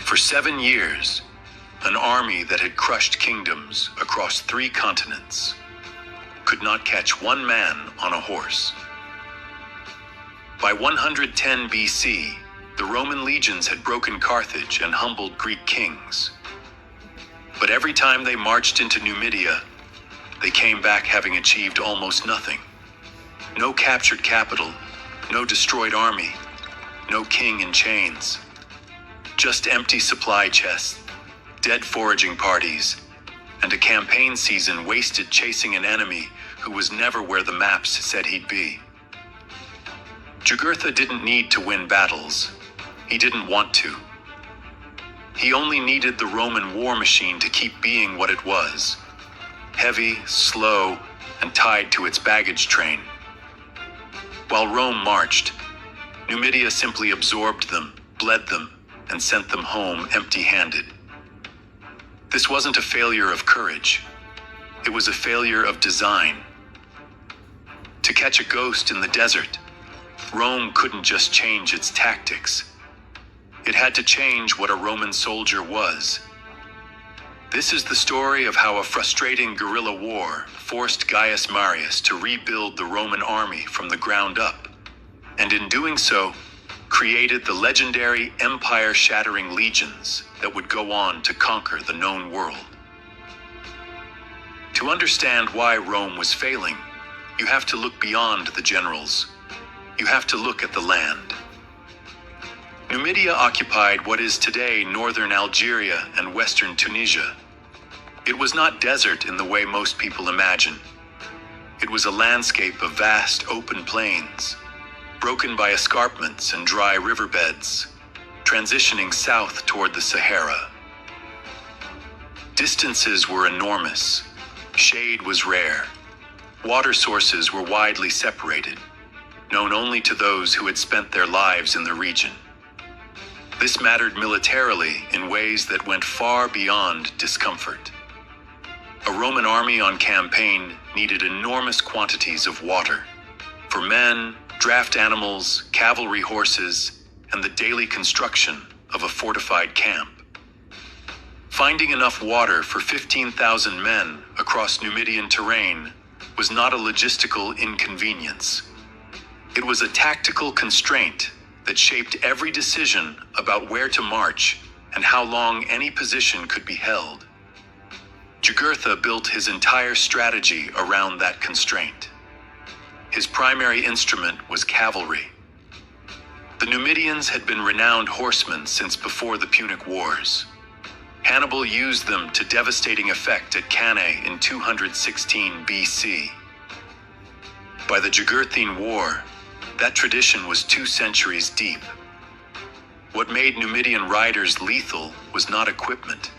For 7 years, an army that had crushed kingdoms across 3 continents could not catch one man on a horse. By 110 BC, the Roman legions had broken Carthage and humbled Greek kings. But every time they marched into Numidia, they came back having achieved almost nothing. No captured capital, no destroyed army, no king in chains. Just empty supply chests, dead foraging parties, and a campaign season wasted chasing an enemy who was never where the maps said he'd be. Jugurtha didn't need to win battles. He didn't want to. He only needed the Roman war machine to keep being what it was: heavy, slow, and tied to its baggage train. While Rome marched, Numidia simply absorbed them, bled them, and sent them home empty-handed. This wasn't a failure of courage. It was a failure of design. To catch a ghost in the desert, Rome couldn't just change its tactics. It had to change what a Roman soldier was. This is the story of how a frustrating guerrilla war forced Gaius Marius to rebuild the Roman army from the ground up, and in doing so, created the legendary empire-shattering legions that would go on to conquer the known world. To understand why Rome was failing, you have to look beyond the generals. You have to look at the land. Numidia occupied what is today northern Algeria and western Tunisia. It was not desert in the way most people imagine. It was a landscape of vast open plains, broken by escarpments and dry riverbeds, transitioning south toward the Sahara. Distances were enormous. Shade was rare. Water sources were widely separated, known only to those who had spent their lives in the region. This mattered militarily in ways that went far beyond discomfort. A Roman army on campaign needed enormous quantities of water for men, draft animals, cavalry horses, and the daily construction of a fortified camp. Finding enough water for 15,000 men across Numidian terrain was not a logistical inconvenience. It was a tactical constraint that shaped every decision about where to march and how long any position could be held. Jugurtha built his entire strategy around that constraint. His primary instrument was cavalry. The Numidians had been renowned horsemen since before the Punic Wars. Hannibal used them to devastating effect at Cannae in 216 BC. By the Jugurthine War, that tradition was 2 centuries deep. What made Numidian riders lethal was not equipment.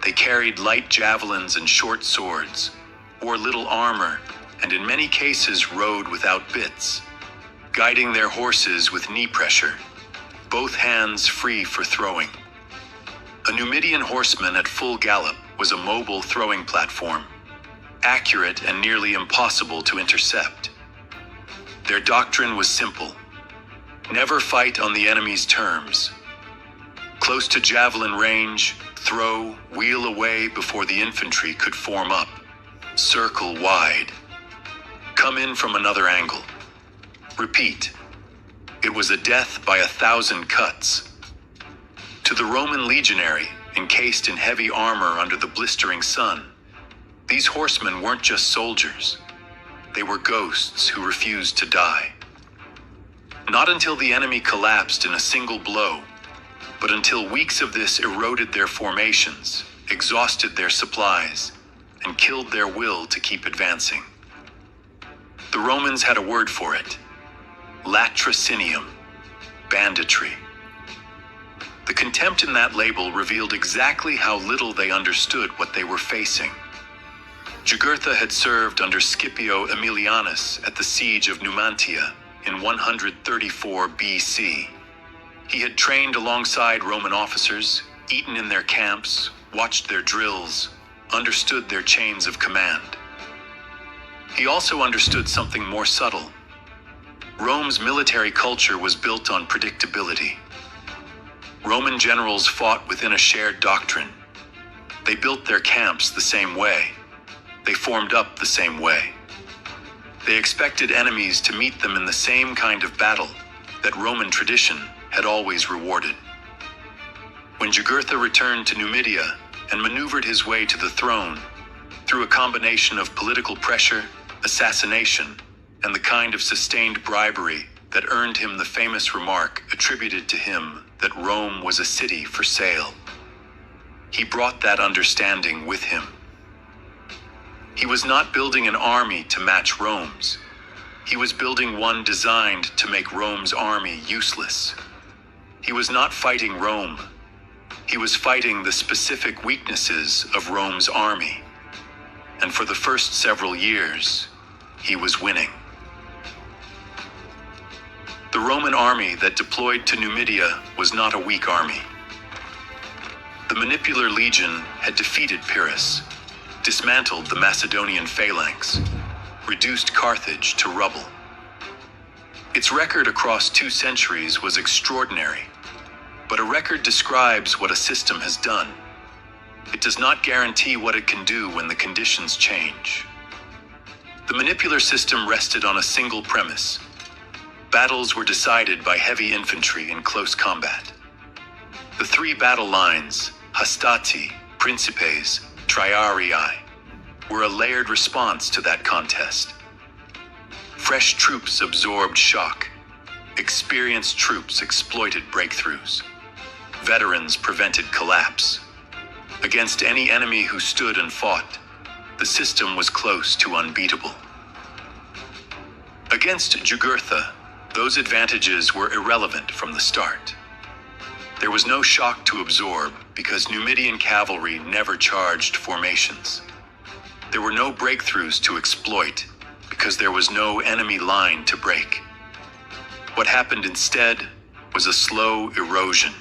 They carried light javelins and short swords, wore little armor, and in many cases rode without bits, guiding their horses with knee pressure, both hands free for throwing. A Numidian horseman at full gallop was a mobile throwing platform, accurate and nearly impossible to intercept. Their doctrine was simple: never fight on the enemy's terms. Close to javelin range, throw, wheel away before the infantry could form up. Circle wide. Come in from another angle. Repeat. It was a death by 1,000 cuts. To the Roman legionary, encased in heavy armor under the blistering sun, these horsemen weren't just soldiers. They were ghosts who refused to die. Not until the enemy collapsed in a single blow, but until weeks of this eroded their formations, exhausted their supplies, and killed their will to keep advancing. The Romans had a word for it: latrocinium, banditry. The contempt in that label revealed exactly how little they understood what they were facing. Jugurtha had served under Scipio Aemilianus at the siege of Numantia in 134 BC. He had trained alongside Roman officers, eaten in their camps, watched their drills, understood their chains of command. He also understood something more subtle. Rome's military culture was built on predictability. Roman generals fought within a shared doctrine. They built their camps the same way. They formed up the same way. They expected enemies to meet them in the same kind of battle that Roman tradition had always rewarded. When Jugurtha returned to Numidia and maneuvered his way to the throne, through a combination of political pressure, assassination, and the kind of sustained bribery that earned him the famous remark attributed to him that Rome was a city for sale. He brought that understanding with him. He was not building an army to match Rome's. He was building one designed to make Rome's army useless. He was not fighting Rome. He was fighting the specific weaknesses of Rome's army. And for the first several years, he was winning. The Roman army that deployed to Numidia was not a weak army. The Manipular Legion had defeated Pyrrhus, dismantled the Macedonian phalanx, reduced Carthage to rubble. Its record across 2 centuries was extraordinary, but a record describes what a system has done. It does not guarantee what it can do when the conditions change. The Manipular system rested on a single premise. Battles were decided by heavy infantry in close combat. The 3 battle lines, hastati, principes, triarii, were a layered response to that contest. Fresh troops absorbed shock. Experienced troops exploited breakthroughs. Veterans prevented collapse. Against any enemy who stood and fought, the system was close to unbeatable. Against Jugurtha, those advantages were irrelevant from the start. There was no shock to absorb because Numidian cavalry never charged formations. There were no breakthroughs to exploit because there was no enemy line to break. What happened instead was a slow erosion.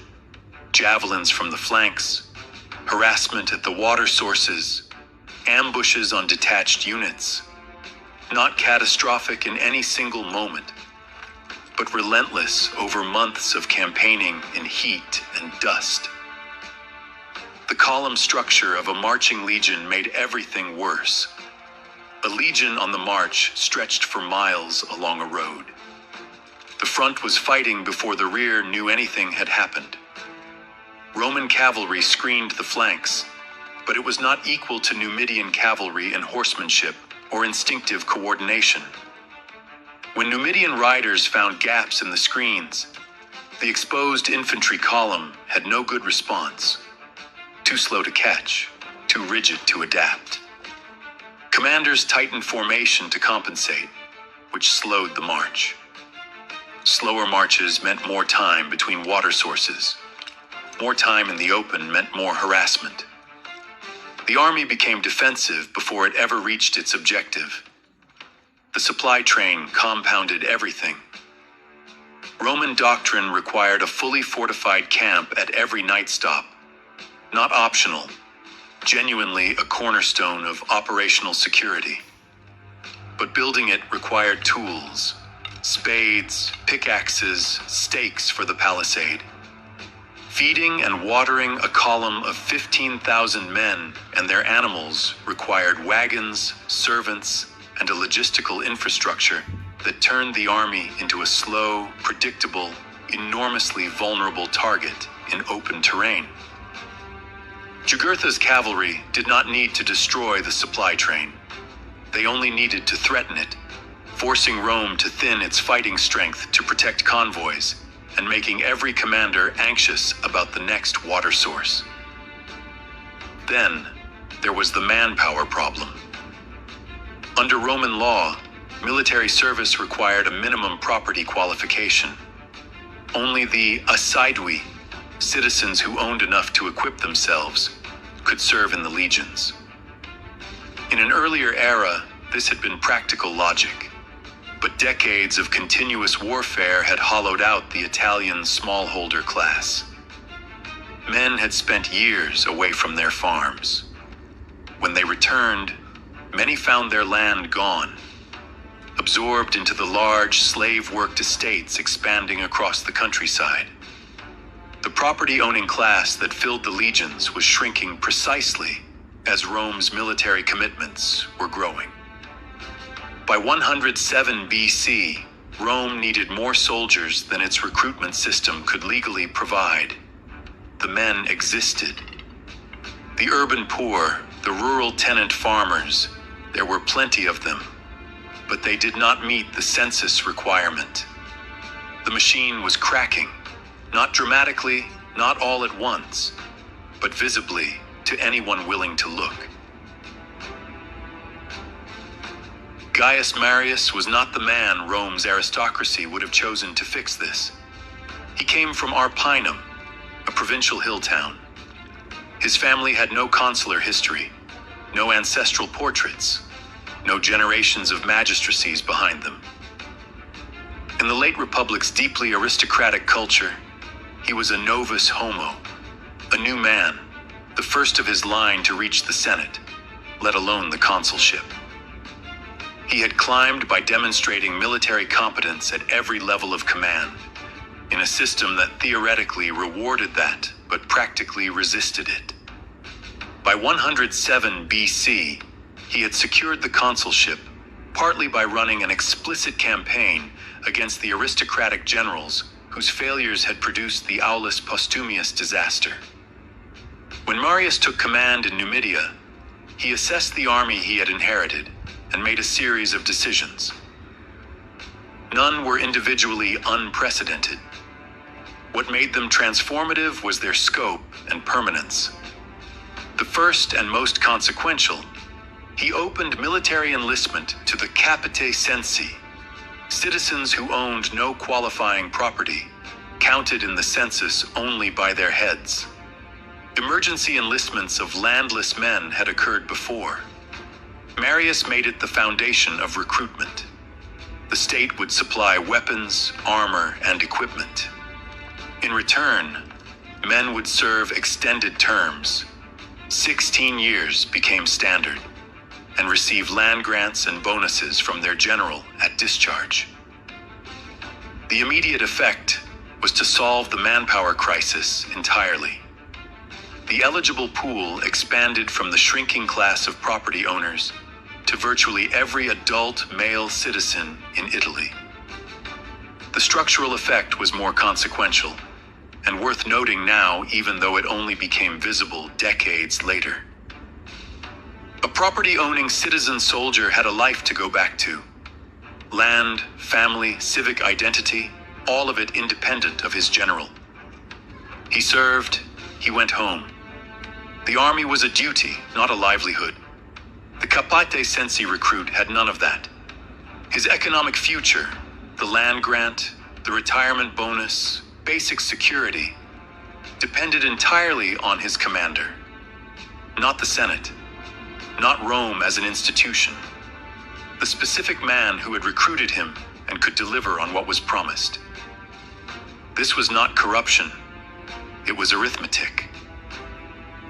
Javelins from the flanks, harassment at the water sources, ambushes on detached units. Not catastrophic in any single moment, but relentless over months of campaigning in heat and dust. The column structure of a marching legion made everything worse. A legion on the march stretched for miles along a road. The front was fighting before the rear knew anything had happened. Roman cavalry screened the flanks, but it was not equal to Numidian cavalry in horsemanship or instinctive coordination. When Numidian riders found gaps in the screens, the exposed infantry column had no good response. Too slow to catch, too rigid to adapt. Commanders tightened formation to compensate, which slowed the march. Slower marches meant more time between water sources. More time in the open meant more harassment. The army became defensive before it ever reached its objective. The supply train compounded everything. Roman doctrine required a fully fortified camp at every night stop. Not optional, genuinely a cornerstone of operational security. But building it required tools, spades, pickaxes, stakes for the palisade. Feeding and watering a column of 15,000 men and their animals required wagons, servants, and a logistical infrastructure that turned the army into a slow, predictable, enormously vulnerable target in open terrain. Jugurtha's cavalry did not need to destroy the supply train. They only needed to threaten it, forcing Rome to thin its fighting strength to protect convoys and making every commander anxious about the next water source. Then, there was the manpower problem. Under Roman law, military service required a minimum property qualification. Only the assidui, citizens who owned enough to equip themselves, could serve in the legions. In an earlier era, this had been practical logic, but decades of continuous warfare had hollowed out the Italian smallholder class. Men had spent years away from their farms. When they returned, many found their land gone, absorbed into the large slave-worked estates expanding across the countryside. The property-owning class that filled the legions was shrinking precisely as Rome's military commitments were growing. By 107 BC, Rome needed more soldiers than its recruitment system could legally provide. The men existed. The urban poor, the rural tenant farmers, there were plenty of them, but they did not meet the census requirement. The machine was cracking, not dramatically, not all at once, but visibly to anyone willing to look. Gaius Marius was not the man Rome's aristocracy would have chosen to fix this. He came from Arpinum, a provincial hill town. His family had no consular history, no ancestral portraits, no generations of magistracies behind them. In the late Republic's deeply aristocratic culture, he was a novus homo, a new man, the first of his line to reach the Senate, let alone the consulship. He had climbed by demonstrating military competence at every level of command, in a system that theoretically rewarded that, but practically resisted it. By 107 BC, he had secured the consulship, partly by running an explicit campaign against the aristocratic generals whose failures had produced the Aulus Postumius disaster. When Marius took command in Numidia, he assessed the army he had inherited and made a series of decisions. None were individually unprecedented. What made them transformative was their scope and permanence. The first and most consequential, he opened military enlistment to the capite censi, citizens who owned no qualifying property, counted in the census only by their heads. Emergency enlistments of landless men had occurred before. Marius made it the foundation of recruitment. The state would supply weapons, armor, and equipment. In return, men would serve extended terms. 16 years became standard, and receive land grants and bonuses from their general at discharge. The immediate effect was to solve the manpower crisis entirely. The eligible pool expanded from the shrinking class of property owners to virtually every adult male citizen in Italy. The structural effect was more consequential, and worth noting now even though it only became visible decades later. A property-owning citizen soldier had a life to go back to. Land, family, civic identity, all of it independent of his general. He served, he went home. The army was a duty, not a livelihood. The capite censi recruit had none of that. His economic future, the land grant, the retirement bonus, basic security, depended entirely on his commander, not the Senate. Not Rome as an institution. The specific man who had recruited him and could deliver on what was promised. This was not corruption. It was arithmetic.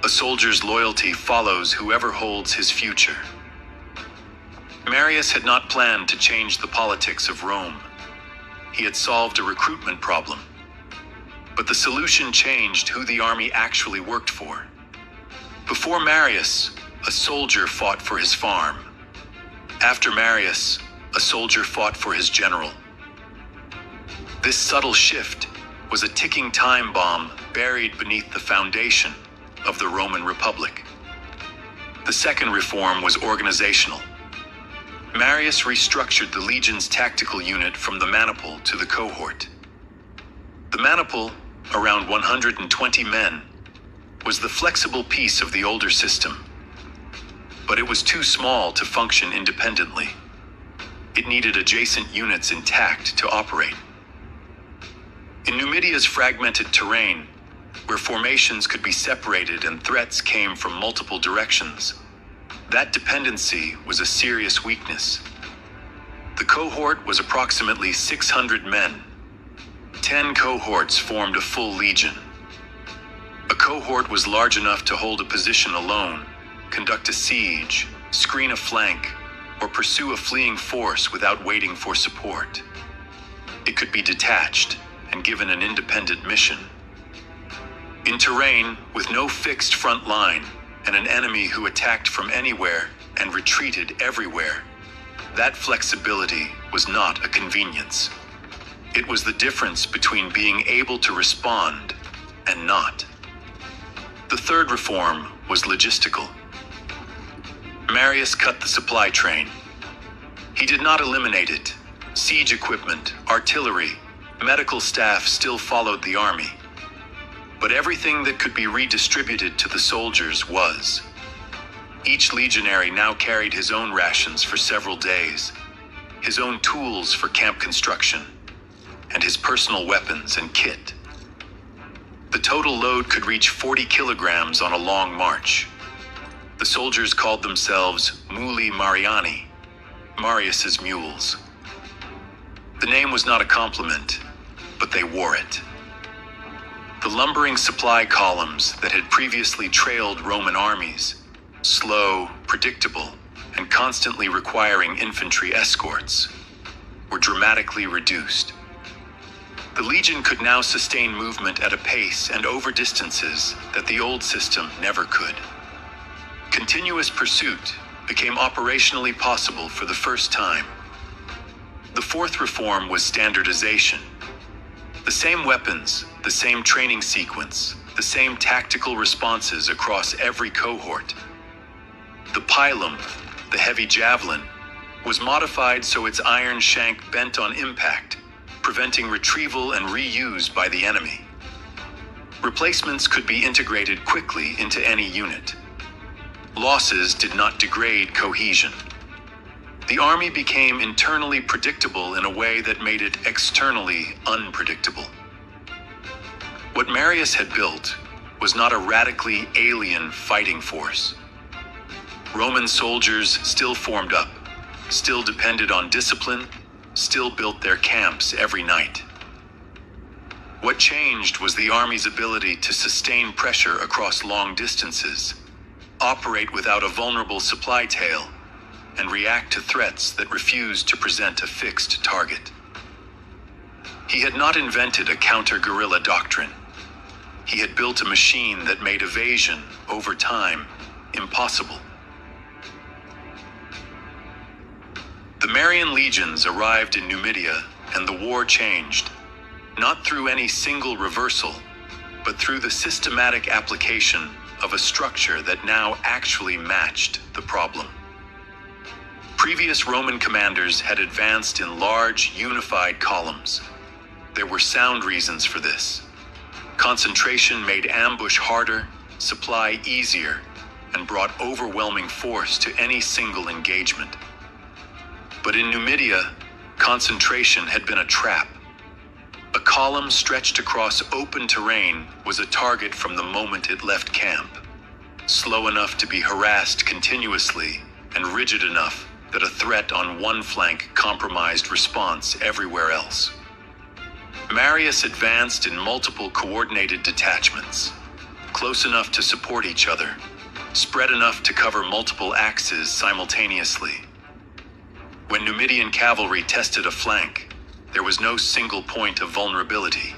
A soldier's loyalty follows whoever holds his future. Marius had not planned to change the politics of Rome. He had solved a recruitment problem. But the solution changed who the army actually worked for. Before Marius, a soldier fought for his farm. After Marius, a soldier fought for his general. This subtle shift was a ticking time bomb buried beneath the foundation of the Roman Republic. The second reform was organizational. Marius restructured the legion's tactical unit from the maniple to the cohort. The maniple, around 120 men, was the flexible piece of the older system. But it was too small to function independently. It needed adjacent units intact to operate. In Numidia's fragmented terrain, where formations could be separated and threats came from multiple directions, that dependency was a serious weakness. The cohort was approximately 600 men. 10 cohorts formed a full legion. A cohort was large enough to hold a position alone, conduct a siege, screen a flank, or pursue a fleeing force without waiting for support. It could be detached and given an independent mission. In terrain with no fixed front line and an enemy who attacked from anywhere and retreated everywhere, that flexibility was not a convenience. It was the difference between being able to respond and not. The third reform was logistical. Marius cut the supply train. He did not eliminate it. Siege equipment, artillery, medical staff still followed the army. But everything that could be redistributed to the soldiers was. Each legionary now carried his own rations for several days, his own tools for camp construction, and his personal weapons and kit. The total load could reach 40 kilograms on a long march. The soldiers called themselves Muli Mariani, Marius's Mules. The name was not a compliment, but they wore it. The lumbering supply columns that had previously trailed Roman armies, slow, predictable, and constantly requiring infantry escorts, were dramatically reduced. The legion could now sustain movement at a pace and over distances that the old system never could. Continuous pursuit became operationally possible for the first time. The fourth reform was standardization. The same weapons, the same training sequence, the same tactical responses across every cohort. The pilum, the heavy javelin, was modified so its iron shank bent on impact, preventing retrieval and reuse by the enemy. Replacements could be integrated quickly into any unit. Losses did not degrade cohesion. The army became internally predictable in a way that made it externally unpredictable. What Marius had built was not a radically alien fighting force. Roman soldiers still formed up, still depended on discipline, still built their camps every night. What changed was the army's ability to sustain pressure across long distances, operate without a vulnerable supply tail, and react to threats that refused to present a fixed target. He had not invented a counter-guerrilla doctrine. He had built a machine that made evasion, over time, impossible. The Marian legions arrived in Numidia, and the war changed, not through any single reversal, but through the systematic application of a structure that now actually matched the problem. Previous Roman commanders had advanced in large, unified columns. There were sound reasons for this. Concentration made ambush harder, supply easier, and brought overwhelming force to any single engagement. But in Numidia, concentration had been a trap. A column stretched across open terrain was a target from the moment it left camp, slow enough to be harassed continuously and rigid enough that a threat on one flank compromised response everywhere else. Marius advanced in multiple coordinated detachments, close enough to support each other, spread enough to cover multiple axes simultaneously. When Numidian cavalry tested a flank, there was no single point of vulnerability.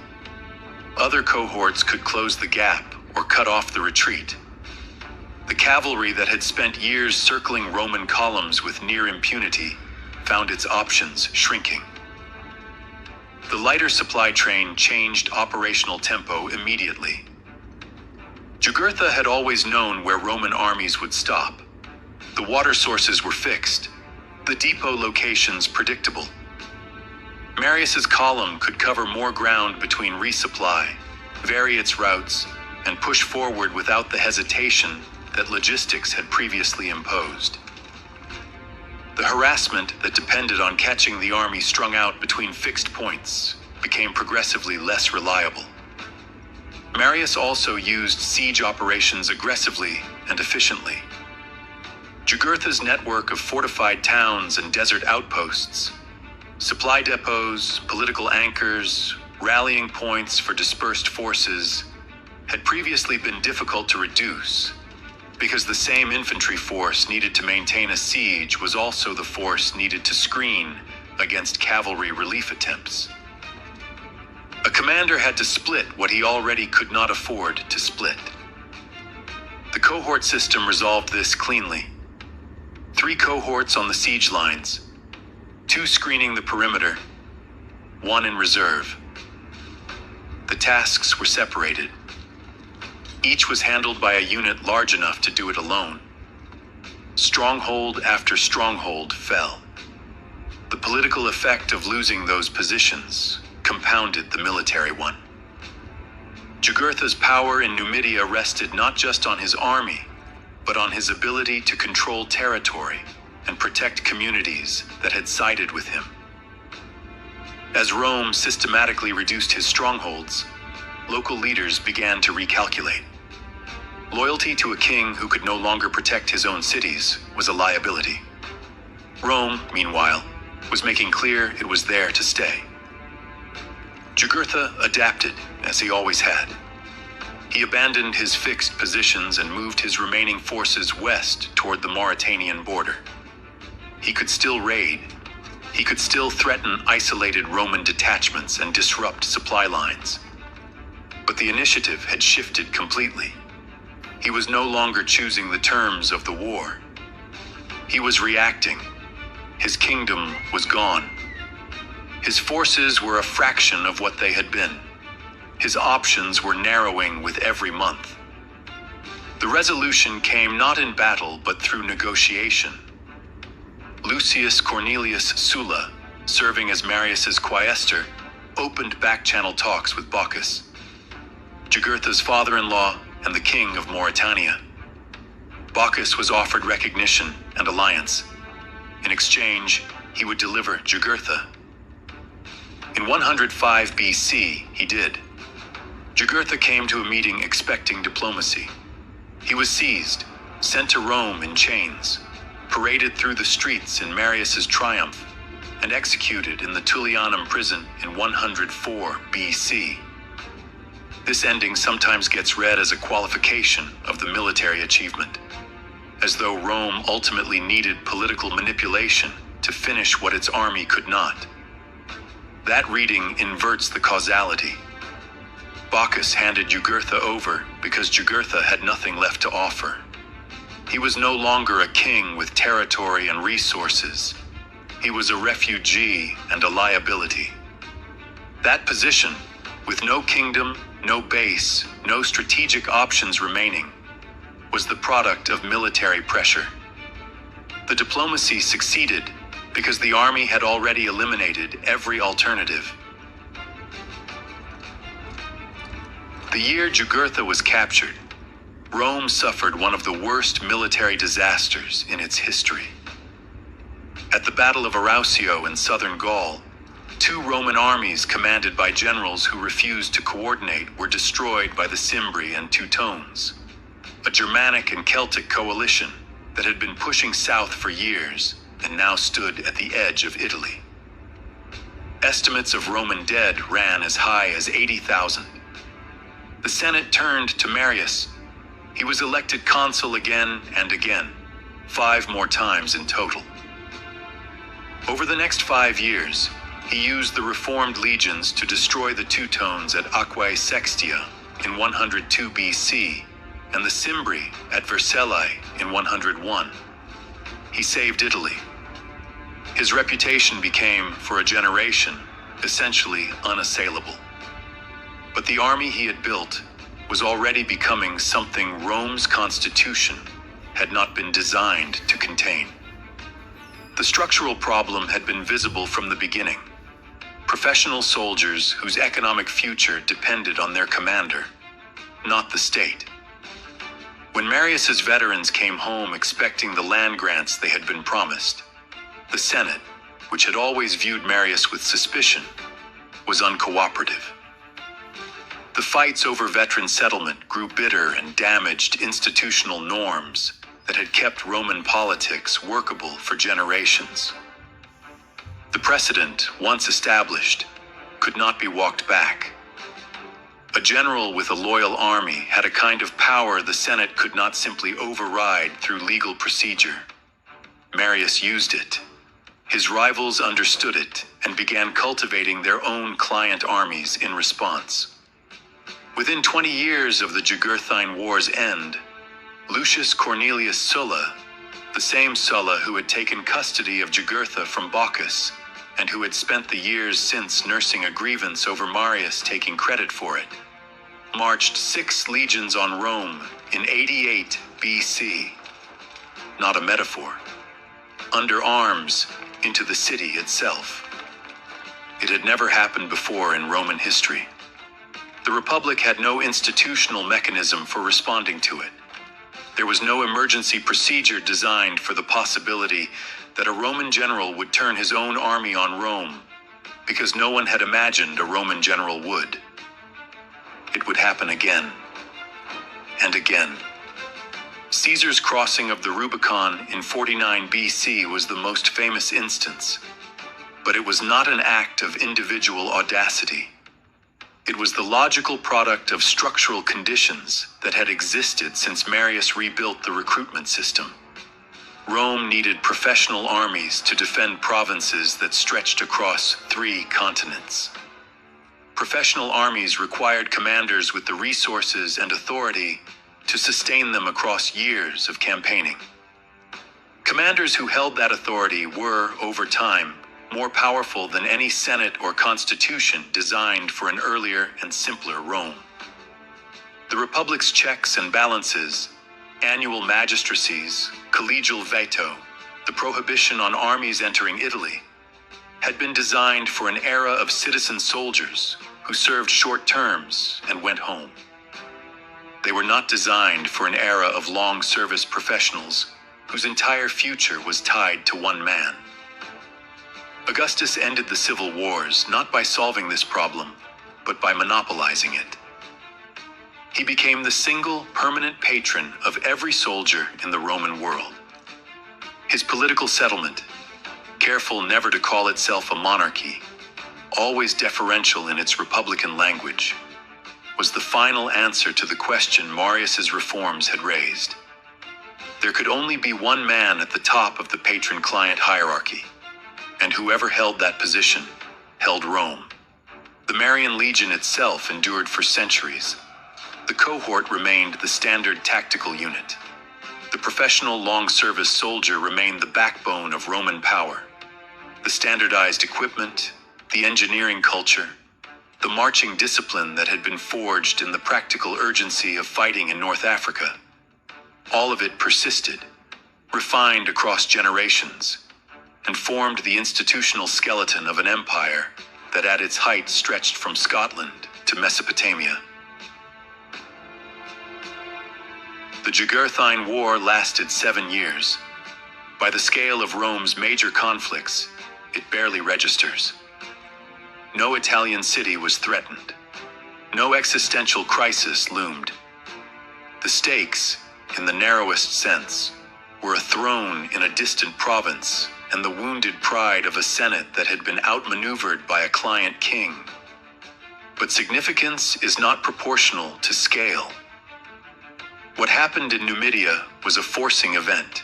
Other cohorts could close the gap or cut off the retreat. The cavalry that had spent years circling Roman columns with near impunity found its options shrinking. The lighter supply train changed operational tempo immediately. Jugurtha had always known where Roman armies would stop. The water sources were fixed, the depot locations predictable. Marius's column could cover more ground between resupply, vary its routes, and push forward without the hesitation that logistics had previously imposed. The harassment that depended on catching the army strung out between fixed points became progressively less reliable. Marius also used siege operations aggressively and efficiently. Jugurtha's network of fortified towns and desert outposts, supply depots, political anchors, rallying points for dispersed forces, had previously been difficult to reduce, because the same infantry force needed to maintain a siege was also the force needed to screen against cavalry relief attempts. A commander had to split what he already could not afford to split. The cohort system resolved this cleanly. 3 cohorts on the siege lines, 2 screening the perimeter, 1 in reserve. The tasks were separated. Each was handled by a unit large enough to do it alone. Stronghold after stronghold fell. The political effect of losing those positions compounded the military one. Jugurtha's power in Numidia rested not just on his army, but on his ability to control territory and protect communities that had sided with him. As Rome systematically reduced his strongholds, local leaders began to recalculate. Loyalty to a king who could no longer protect his own cities was a liability. Rome, meanwhile, was making clear it was there to stay. Jugurtha adapted, as he always had. He abandoned his fixed positions and moved his remaining forces west toward the Mauritanian border. He could still raid. He could still threaten isolated Roman detachments and disrupt supply lines. But the initiative had shifted completely. He was no longer choosing the terms of the war. He was reacting. His kingdom was gone. His forces were a fraction of what they had been. His options were narrowing with every month. The resolution came not in battle but through negotiation. Lucius Cornelius Sulla, serving as Marius's quaestor, opened back-channel talks with Bocchus, Jugurtha's father-in-law and the king of Mauritania. Bocchus was offered recognition and alliance. In exchange, he would deliver Jugurtha. In 105 BC, he did. Jugurtha came to a meeting expecting diplomacy. He was seized, sent to Rome in chains, paraded through the streets in Marius's triumph, and executed in the Tullianum prison in 104 BC. This ending sometimes gets read as a qualification of the military achievement, as though Rome ultimately needed political manipulation to finish what its army could not. That reading inverts the causality. Bocchus handed Jugurtha over because Jugurtha had nothing left to offer. He was no longer a king with territory and resources. He was a refugee and a liability. That position, with no kingdom, no base, no strategic options remaining, was the product of military pressure. The diplomacy succeeded because the army had already eliminated every alternative. The year Jugurtha was captured, Rome suffered one of the worst military disasters in its history. At the Battle of Arausio in southern Gaul, 2 Roman armies commanded by generals who refused to coordinate were destroyed by the Cimbri and Teutones, a Germanic and Celtic coalition that had been pushing south for years and now stood at the edge of Italy. Estimates of Roman dead ran as high as 80,000. The Senate turned to Marius. He was elected consul again and again, 5 more times in total. Over the next 5 years, he used the reformed legions to destroy the Teutones at Aquae Sextia in 102 BC and the Cimbri at Vercellae in 101. He saved Italy. His reputation became, for a generation, essentially unassailable. But the army he had built was already becoming something Rome's constitution had not been designed to contain. The structural problem had been visible from the beginning. Professional soldiers whose economic future depended on their commander, not the state. When Marius's veterans came home expecting the land grants they had been promised, the Senate, which had always viewed Marius with suspicion, was uncooperative. The fights over veteran settlement grew bitter and damaged institutional norms that had kept Roman politics workable for generations. The precedent, once established, could not be walked back. A general with a loyal army had a kind of power the Senate could not simply override through legal procedure. Marius used it. His rivals understood it and began cultivating their own client armies in response. Within 20 years of the Jugurthine War's end, Lucius Cornelius Sulla, the same Sulla who had taken custody of Jugurtha from Bocchus and who had spent the years since nursing a grievance over Marius taking credit for it, marched 6 legions on Rome in 88 BC. Not a metaphor. Under arms into the city itself. It had never happened before in Roman history. The Republic had no institutional mechanism for responding to it. There was no emergency procedure designed for the possibility that a Roman general would turn his own army on Rome, because no one had imagined a Roman general would. It would happen again and again. Caesar's crossing of the Rubicon in 49 BC was the most famous instance, but it was not an act of individual audacity. It was the logical product of structural conditions that had existed since Marius rebuilt the recruitment system. Rome needed professional armies to defend provinces that stretched across 3 continents. Professional armies required commanders with the resources and authority to sustain them across years of campaigning. Commanders who held that authority were, over time, more powerful than any senate or constitution designed for an earlier and simpler Rome. The Republic's checks and balances, annual magistracies, collegial veto, the prohibition on armies entering Italy, had been designed for an era of citizen soldiers who served short terms and went home. They were not designed for an era of long-service professionals whose entire future was tied to one man. Augustus ended the civil wars not by solving this problem, but by monopolizing it. He became the single permanent patron of every soldier in the Roman world. His political settlement, careful never to call itself a monarchy, always deferential in its republican language, was the final answer to the question Marius's reforms had raised. There could only be one man at the top of the patron-client hierarchy, and whoever held that position held Rome. The Marian legion itself endured for centuries. The cohort remained the standard tactical unit. The professional long-service soldier remained the backbone of Roman power. The standardized equipment, the engineering culture, the marching discipline that had been forged in the practical urgency of fighting in North Africa, all of it persisted, refined across generations, and formed the institutional skeleton of an empire that at its height stretched from Scotland to Mesopotamia. The Jugurthine War lasted 7 years. By the scale of Rome's major conflicts, it barely registers. No Italian city was threatened. No existential crisis loomed. The stakes, in the narrowest sense, were a throne in a distant province and the wounded pride of a senate that had been outmaneuvered by a client king. But significance is not proportional to scale. What happened in Numidia was a forcing event.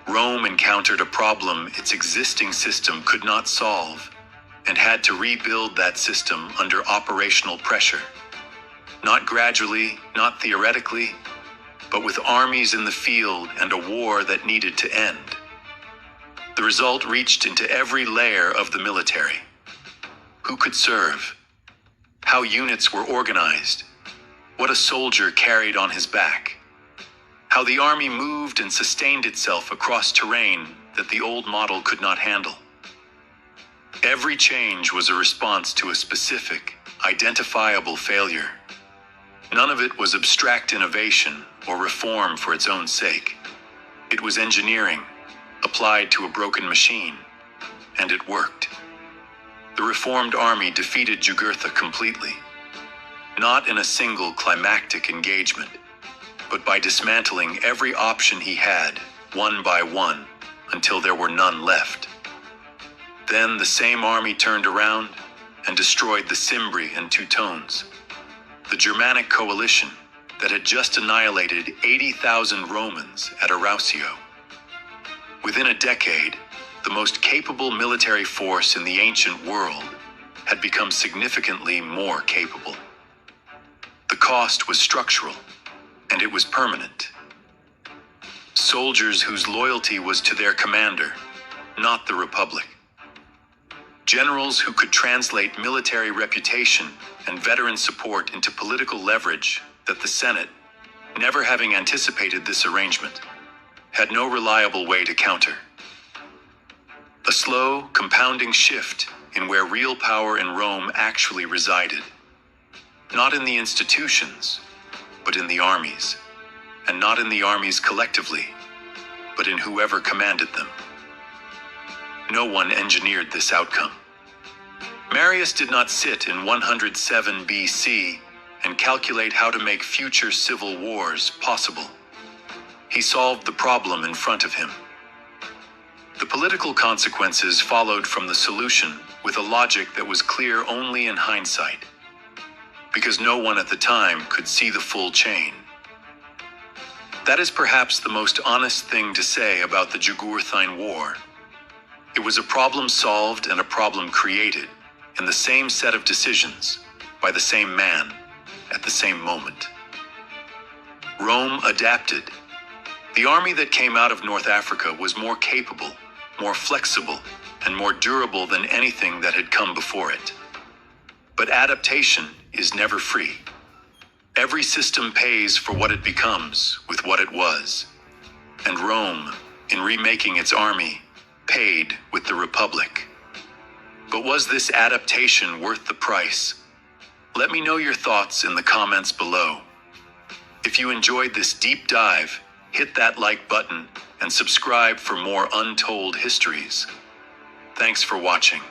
Rome encountered a problem its existing system could not solve, and had to rebuild that system under operational pressure. Not gradually, not theoretically, but with armies in the field and a war that needed to end. The result reached into every layer of the military. Who could serve? How units were organized? What a soldier carried on his back? How the army moved and sustained itself across terrain that the old model could not handle. Every change was a response to a specific, identifiable failure. None of it was abstract innovation or reform for its own sake. It was engineering, applied to a broken machine, and it worked. The reformed army defeated Jugurtha completely, not in a single climactic engagement, but by dismantling every option he had, one by one, until there were none left. Then the same army turned around and destroyed the Cimbri and Teutones, the Germanic coalition that had just annihilated 80,000 Romans at Arausio. Within a decade, the most capable military force in the ancient world, had become significantly more capable. The cost was structural, and it was permanent. Soldiers whose loyalty was to their commander, not the Republic. Generals who could translate military reputation and veteran support into political leverage that the Senate, never having anticipated this arrangement, had no reliable way to counter. A slow, compounding shift in where real power in Rome actually resided. Not in the institutions, but in the armies. And not in the armies collectively, but in whoever commanded them. No one engineered this outcome. Marius did not sit in 107 BC and calculate how to make future civil wars possible. He solved the problem in front of him. The political consequences followed from the solution with a logic that was clear only in hindsight, because no one at the time could see the full chain. That is perhaps the most honest thing to say about the Jugurthine War. It was a problem solved and a problem created in the same set of decisions, by the same man, at the same moment. Rome adapted. The army that came out of North Africa was more capable, more flexible, and more durable than anything that had come before it. But adaptation is never free. Every system pays for what it becomes with what it was. And Rome, in remaking its army, paid with the Republic. But was this adaptation worth the price? Let me know your thoughts in the comments below. If you enjoyed this deep dive, hit that like button and subscribe for more untold histories. Thanks for watching.